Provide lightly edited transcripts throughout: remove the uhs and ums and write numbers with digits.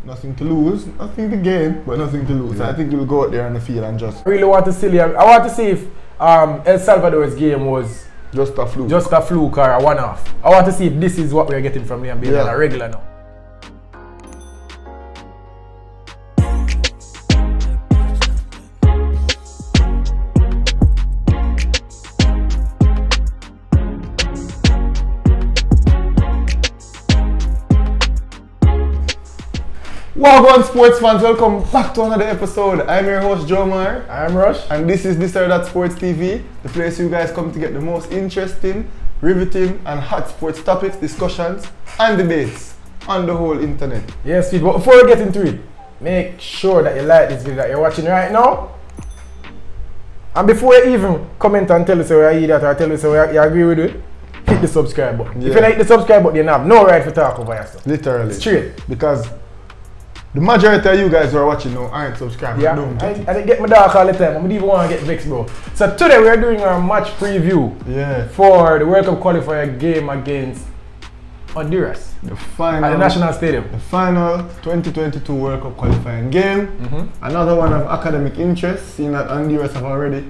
nothing to lose, nothing to gain, but nothing to lose. Yeah. I think we'll go out there on the field and just... I really want to see I want to see if El Salvador's game was Just a fluke. just a fluke or a one-off. I want to see if this is what we're getting from Liam Bailey on a regular now. Welcome sports fans, welcome back to another episode. I'm your host Joe Mar. I'm Rush. And this is This or That Sports TV, the place you guys come to get the most interesting, riveting and hot sports topics, discussions and debates on the whole internet. Yes, Pete, but before we get into it, make sure that you like this video that you're watching right now. And before you even comment and tell us where you hear that or tell us where you agree with it, hit the subscribe button. Yeah. If you like the subscribe button, you have no right to talk over your stuff. Literally. Straight. Because the majority of you guys who are watching now aren't subscribed. Yeah, Don't get it. I get my dark all the time. I don't even want to get vexed, bro. So today we are doing our match preview Yeah. for the World Cup Qualifier game against Honduras The final, at the National Stadium. the final 2022 World Cup qualifying game. Another one of academic interest, seeing that Honduras have already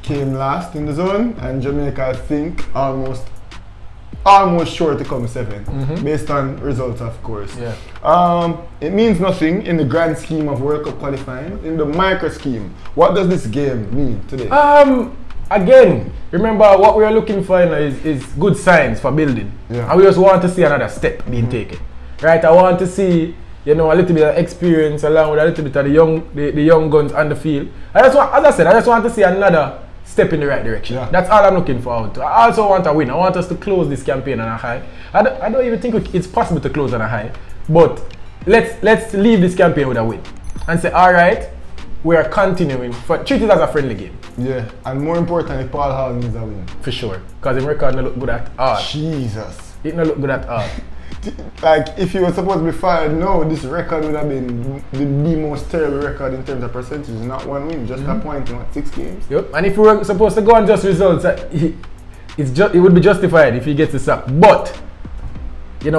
came last in the zone and Jamaica, I think, almost sure to come second, based on results, of course. Yeah. It means nothing in the grand scheme of World Cup qualifying. In the micro scheme, what does this game mean today? Again, remember what we are looking for is good signs for building. Yeah. And we just want to see another step being taken. Right? I want to see, a little bit of experience along with a little bit of the young guns on the field. I just want to see another step in the right direction. Yeah. That's all I'm looking forward to. I also want a win. I want us to close this campaign on a high. I don't even think it's possible to close on a high, but let's leave this campaign with a win and say, all right, we are continuing. Treat it as a friendly game. Yeah, and more importantly, Paul Hall needs a win. For sure, because his record don't look good at all. Jesus. It don't look good at all. Like, if he was supposed to be fired, no, this record would have been the most terrible record in terms of percentage. Not one win, just a point in 6 games. Yep. And if we were supposed to go on just results, it would be justified if he gets the sack. But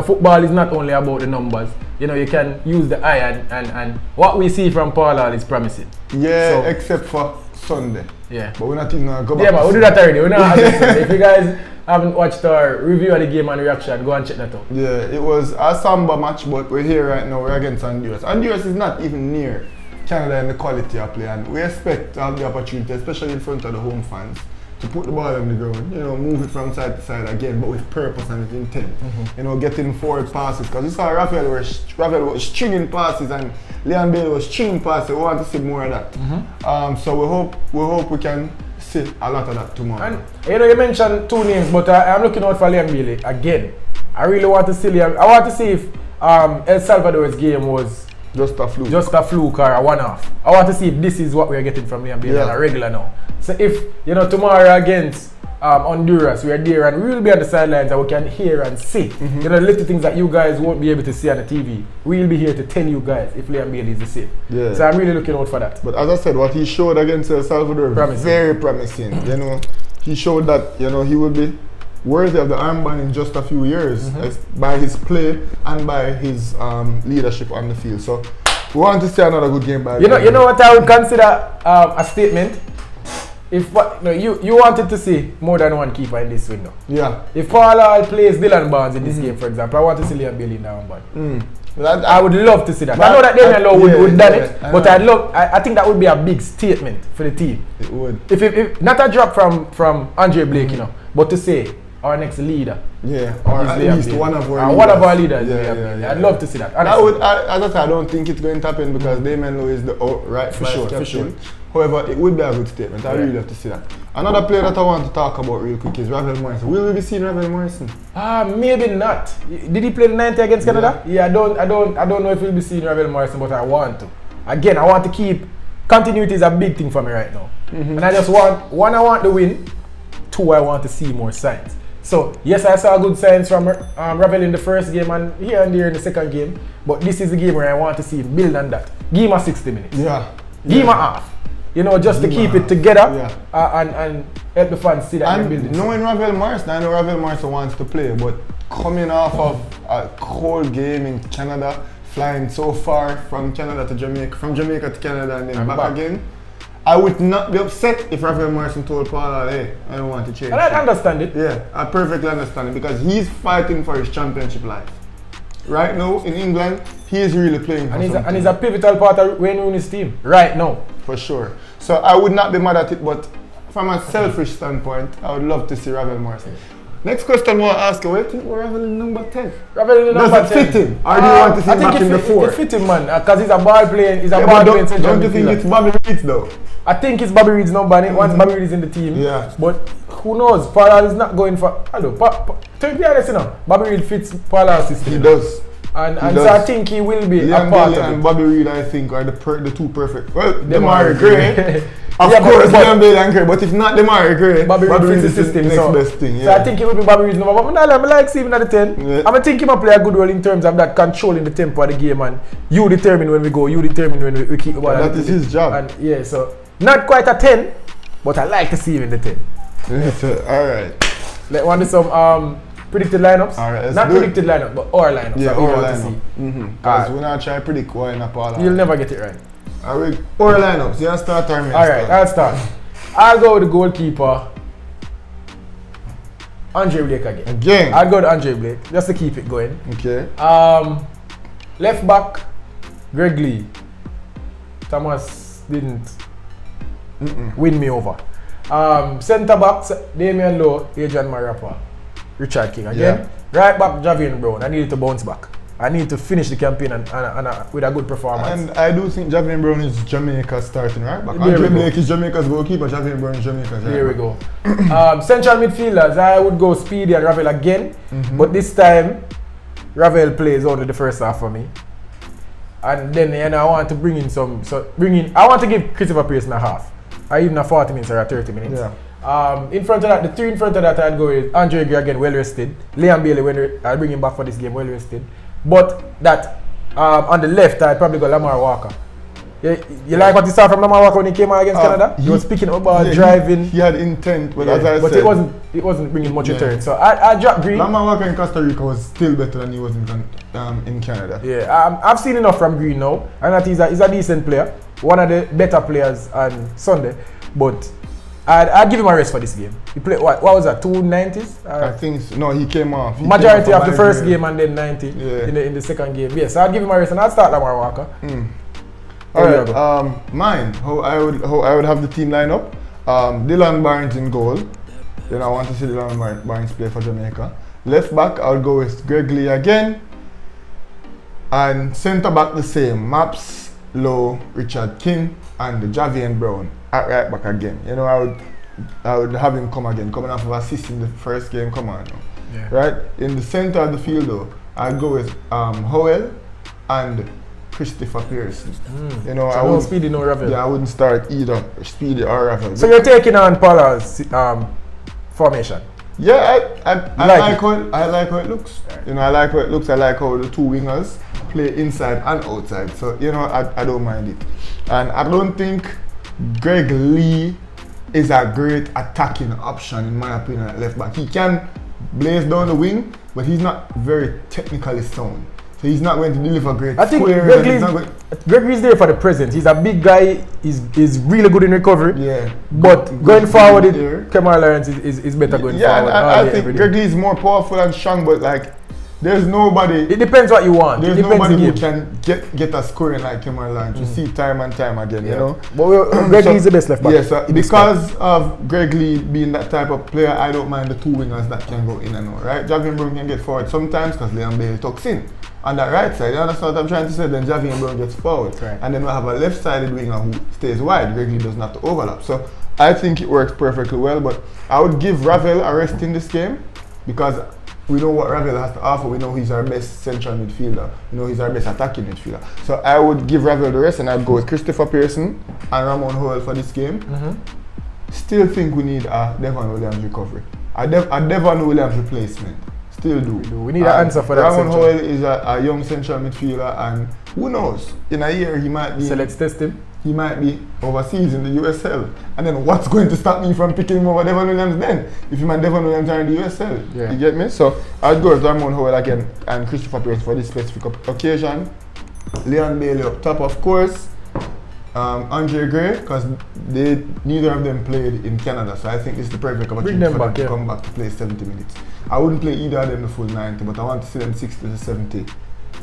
football is not only about the numbers. You can use the eye and what we see from Paul Hall is promising. Yeah, So- except for Sunday. Yeah. But we're not even gonna go back. Yeah, but we do that already. We're not if you guys haven't watched our review of the game and reaction, go and check that out. Yeah, it was a Samba match, but we're here right now. We're against Honduras. Honduras is not even near Canada in the quality of play, and we expect to have the opportunity, especially in front of the home fans, to put the ball on the ground, move it from side to side again, but with purpose and with intent. Getting forward passes, because we saw Rafael was stringing passes and Liam Bailey was stringing passes. We want to see more of that. So we hope we can see a lot of that tomorrow. And you mentioned 2 names, but I'm looking out for Liam Bailey again. I really want to see Liam. I want to see if El Salvador's game was Just a fluke. or a one-off. I want to see if this is what we're getting from Liam Bailey on Yeah. a regular now. So if tomorrow against Honduras, we are there and we will be on the sidelines and we can hear and see the little things that you guys won't be able to see on the TV. We'll be here to tell you guys if Liam Bailey is the same. Yeah. So I'm really looking out for that. But as I said, what he showed against El Salvador, Promising. very promising. He showed that he will be worthy of the armband in just a few years by his play and by his leadership on the field. So we want to see another good game by You know what I would consider a statement? If you wanted to see more than one keeper in this window. Yeah. If Paul Hall plays Dylan Barnes in this game, for example, I want to see Liam Bailey in that armband. I would love to see that. I know that Damian Lowe would done it, but I think that would be a big statement for the team. It would. If not a drop from Andre Blake, but to say our next leader. Yeah, or is at Liam least Bailey. one of our One of our leaders. Yeah, Liam yeah, Bailey. yeah, I'd love to see that. That honestly. would, as I said, I don't think it's going to happen because Damian Lowe is the outright For sure, captain. for sure. However, it would be a good statement. I really love to see that. Another player that I want to talk about real quick is Ravel Morrison. Will we be seeing Ravel Morrison? Maybe not. Did he play the 90 against Canada? Yeah, I don't know if we'll be seeing Ravel Morrison, but I want to. Again, I want to keep continuity is a big thing for me right now. And I just want I want the win. 2, I want to see more signs. So yes, I saw good signs from Ravel in the first game and here and there in the second game. But this is the game where I want to see him build on that. Give him a 60 minutes. Yeah. Give him a half. Just to keep it together and help the fans see that And they're building. knowing Ravel Morrison, I know Ravel Morrison wants to play, but coming off of a cold game in Canada, flying so far from Canada to Jamaica, from Jamaica to Canada and then back again. I would not be upset if Rafael Morrison told Paul, hey, I don't want to change. And I understand it. Yeah, I perfectly understand it because he's fighting for his championship life. Right now in England, he is really playing for something. And he's a pivotal part of winning his team right now. For sure. So I would not be mad at it, but from a selfish standpoint, I would love to see Rafael Morrison. Next question I want to ask you, where do you think Ravel in number 10? Ravel in number 10. Does it fit him? Or do you want to see him back in the 4? It fit him, man, because he's a ball playing, Don't you think it's Bobby Reed's though? I think it's Bobby Reed's number once Bobby Reed is in the team. Yeah. But who knows? Paul is not going for. To be honest, Bobby Reed fits Paul's system. He does. And so I think he will be a part of it. And Bobby Reed, I think, are the two perfect. Well, Demari Gray. Of course, Liam Bailey and Gray. But if not Demari Gray, Bobby Reed fits the system. Next best thing. Yeah. So I think he will be Bobby Reed's number. But I like Steven at the 10. Yeah. I think he might play a good role in terms of that controlling the tempo of the game. And you determine when we go. You determine when we keep the ball. That is his job. And yeah, so not quite a 10, but I like to see him in the 10. Yes, alright. Let's want to do some predicted lineups. Alright, not predicted lineup, but our lineups. Yeah, our lineup. Because we're not trying to predict why in a Paul. You'll never get it right. Alright, our lineups. You start or me? Alright, I'll start. I'll go with the goalkeeper, Andre Blake again. I'll go to Andre Blake, just to keep it going. Okay. Left back, Greg Lee. Thomas didn't win me over. Centre backs, Damian Lowe, Adrian Marapa, Richard King again. Yeah. Right back, Javian Brown. I needed to bounce back. I need to finish the campaign and with a good performance. And I do think Javian Brown is Jamaica's starting right back. Andre Blake is Jamaica's goalkeeper, Javian Brown is Jamaica's right back. Here we go. Central midfielders, I would go Speedy and Ravel again. But this time, Ravel plays only the first half for me. And then I want to bring in I want to give Christopher Pearson a half. Or even a 40 minutes or a 30 minutes. Yeah. In front of that, the three in front of that I'd go with Andre Gray again, well rested. Liam Bailey, I'll bring him back for this game, well rested. But that on the left, I'd probably go Lamar Walker. You like what you saw from Lamar Walker when he came out against Canada? He was picking up ball, driving. He had intent, but as I said, it wasn't bringing much return. So I dropped Green. Lamar Walker in Costa Rica was still better than he was in Canada. Yeah, I've seen enough from Green now, and that he's a decent player, one of the better players on Sunday. But I'd give him a rest for this game. He played what was that? 290s? I think so. No, he came off. Majority of the first game and then 90 in the second game. Yes, I'd give him a rest and I'd start Lamar Walker. Alright, mine. How I would have the team line up. Dylan Barnes in goal. Then I want to see Dylan Barnes play for Jamaica. Left back, I would go with Greg Lee again. And centre back the same. Maps, Lowe, Richard King, and Javian Brown at right back again. I would have him come again, coming off of assist in the first game. Come on, right in the center of the field though. I'd go with Howell and Christopher Pearson. So no Speedy, no Ravel. Yeah, I wouldn't start either Speedy or Ravel. So you're taking on Paula's formation. Yeah, I like how it looks. I like how it looks. I like how the two wingers play inside and outside. So I don't mind it. And I don't think Greg Lee is a great attacking option in my opinion at left back. He can blaze down the wing, but he's not very technically sound. So he's not going to deliver great. I think Greg Lee's there for the present. He's a big guy. He's really good in recovery. Yeah. But going forward, Kemar Lawrence is better going forward. Yeah, I think Greg Lee is more powerful and strong, but there's nobody. It depends what you want. There's nobody who can get a scoring like Kemar Lawrence. You see time and time again, But Greg Lee is the best left back. Yes, because of Greg Lee being that type of player, I don't mind the two wingers that can go in and out, right? Javian Brown can get forward sometimes because Liam Bailey tucks in. On that right side, you understand what I'm trying to say? Then Javian Brown gets forward. Right. And then we have a left-sided winger who stays wide. Greg Lee doesn't have to overlap. So I think it works perfectly well, but I would give Ravel a rest in this game because we know what Ravel has to offer. We know he's our best central midfielder. We know he's our best attacking midfielder. So I would give Ravel the rest and I'd go with Christopher Pearson and Ramon Howell for this game. Still think we need a Devon Williams recovery. A Devon Williams replacement. Still do. We need an answer for that. Ramon Howell is a young central midfielder and who knows, in a year he might be. So let's test him. He might be overseas in the USL. And then what's going to stop me from picking him over Devon Williams then? If him and Devon Williams are in the USL. You get me? So I'd go with Ramon Howell again and Christopher Pearson for this specific occasion. Leon Bailey up top, of course. Andre Gray, because neither of them played in Canada, so I think it's the perfect opportunity for them to come back to play 70 minutes. I wouldn't play either of them the full 90, but I want to see them 60 to 70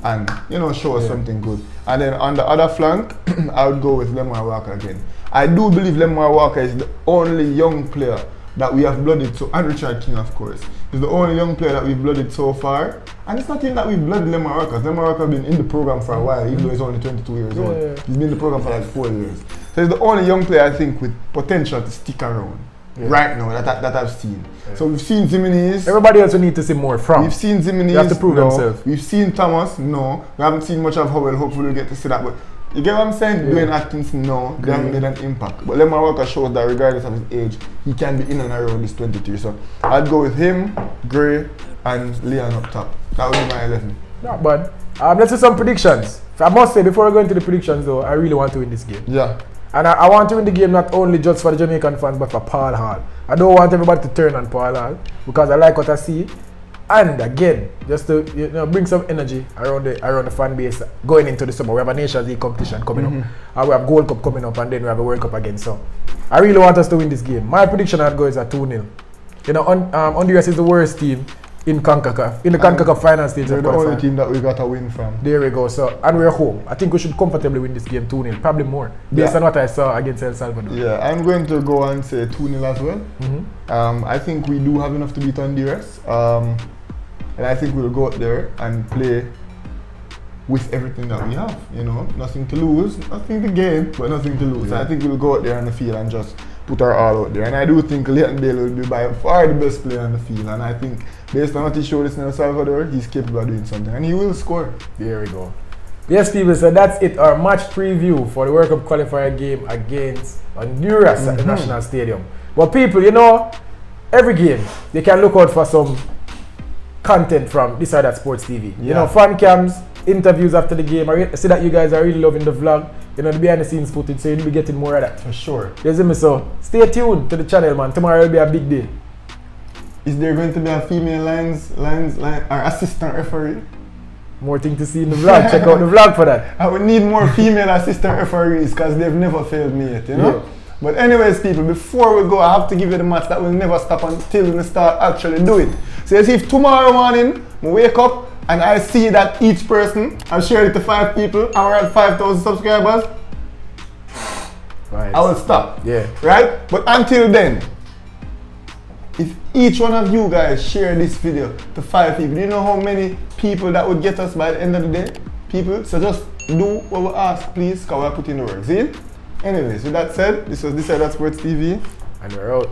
and, you know, show us something good. And then on the other flank, I would go with Lemar Walker again. I do believe Lemar Walker is the only young player that we have blooded, and Richard King, of course. He's the only young player that we've blooded so far. And it's not even that we've blooded Lemar Walker. Lemar Walker has been in the program for a while, even though he's only 22 years old. He's been in the program for like 4 years. So he's the only young player, I think, with potential to stick around right now that I've seen. So we've seen Zimenez. Everybody else we need to see more from. We've seen Zimenez. They have to prove themselves. We've seen Thomas. No. We haven't seen much of Howell. Hopefully we'll get to see that. But you get what I'm saying? Dwayne Atkinson, no. They haven't made an impact. But Lemar Walker shows that regardless of his age, he can be in and around this 23. So I'd go with him, Gray, and Leon up top. That would be my 11. Not bad. Let's do some predictions. I must say, before we go into the predictions though, I really want to win this game. Yeah. And I want to win the game not only just for the Jamaican fans, but for Paul Hall. I don't want everybody to turn on Paul Hall because I like what I see. And again, just to bring some energy around the fan base going into the summer. We have a Nations League competition coming up. We have World Cup coming up, and then we have a World Cup again. So I really want us to win this game. My prediction I'd go is a 2-0. You know, Honduras is the worst team in CONCACAF, in the CONCACAF final stage. We're the only team that we got a win from. There we go. So, and we're home. I think we should comfortably win this game 2-0, probably more, based on what I saw against El Salvador. Yeah, I'm going to go and say 2-0 as well. I think we do have enough to beat Honduras. And I think we'll go out there and play with everything that we have. You know, nothing to lose, nothing to gain, but nothing to lose. I think we'll go out there on the field and just put our all out there. And I do think Leighton Bailey will be by far the best player on the field. And I think based on what he showed us in El Salvador, he's capable of doing something. And he will score. There we go. Yes, people, so that's it. Our match preview for the World Cup Qualifier game against Honduras at the National Stadium. But people, you know, every game, they can look out for some content from this or that Sports TV. You know, fan cams, interviews after the game. I see that you guys are really loving the vlog. You know, the behind the scenes footage, so you'll be getting more of that. For sure. You see me? So stay tuned to the channel, man. Tomorrow will be a big day. Is there going to be a female or assistant referee? More thing to see in the vlog. Check out the vlog for that. I would need more female assistant referees because they've never failed me yet, you know? Yeah. But anyways, people, before we go, I have to give you the match that will never stop until we start actually do it. So you see, if tomorrow morning, we wake up and I see that each person, I've shared it to 5 people, and we're at 5,000 subscribers, I will stop. Yeah. Right? But until then, if each one of you guys share this video to 5 people, do you know how many people that would get us by the end of the day? People, so just do what we ask, please, because we're putting the work. See? Anyways, with that said, this was This Side of Sports TV. And we're out.